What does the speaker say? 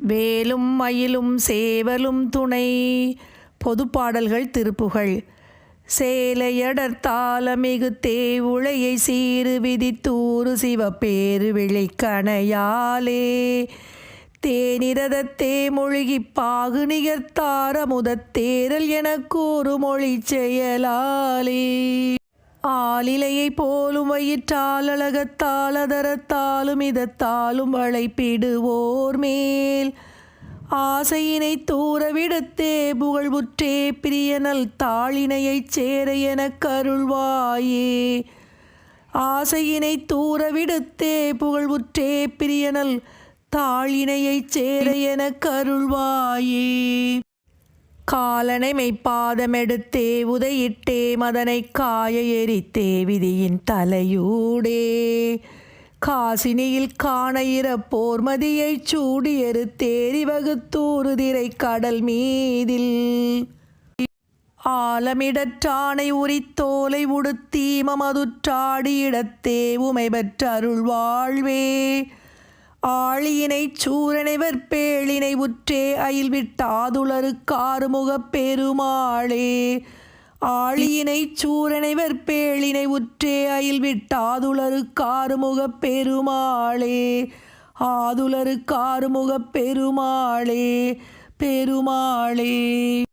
வேலும் மயிலும் சேவலும் துணை. பொதுப்பாடல்கள் திருப்புகழ். சேலையடர்த்தாலமிகு தேவுளையை சீறு விதித்தூறு சிவப்பேறு விழிக்கணையாலே தேனிரதத்தே மொழிகிப் பாகு நிகர்த்தார முதத்தேரல் எனக் கூறு மொழி செயலாலே ஆலிலையை போலும் வயிற்றால் அழகத்தால் அதரத்தாலும் இதத்தாலும் வளைப்பிடுவோர் மேல் ஆசையினை தூரவிடத்தே புகழ்வுற்றே பிரியனல் தாளினையைச் சேர எனக் கருள்வாயே. ஆசையினை தூரவிடத்தே புகழ்வுற்றே பிரியனல் தாளினையைச் சேர எனக் கருள்வாயே. காலனை மெய்ப்பாதமெடுத்தே உதையிட்டே மதனை காய எரித்தே விதியின் தலையூடே காசினியில் காண இறப்போர் மதியைச் சூடி எருத்தேரி வகுத்தூறுதிரை கடல் மீதில் ஆலமிடற்றானை உரித்தோலை உடுத்தீமதுற்றாடி இடத்தே உமை பெற்றருள் வாழ்வே. ஆழியினைச் சூரனைவர் பேழினை உற்றே அயில் விட்டாதுளரு காறுமுகப் பெருமாளே. ஆழியினைச் சூரனைவர் பேழினை உற்றே அயில் விட்டாதுளரு காறுமுகப் பெருமாளே. ஆதுளரு காறுமுகப் பெருமாளே பெருமாளே.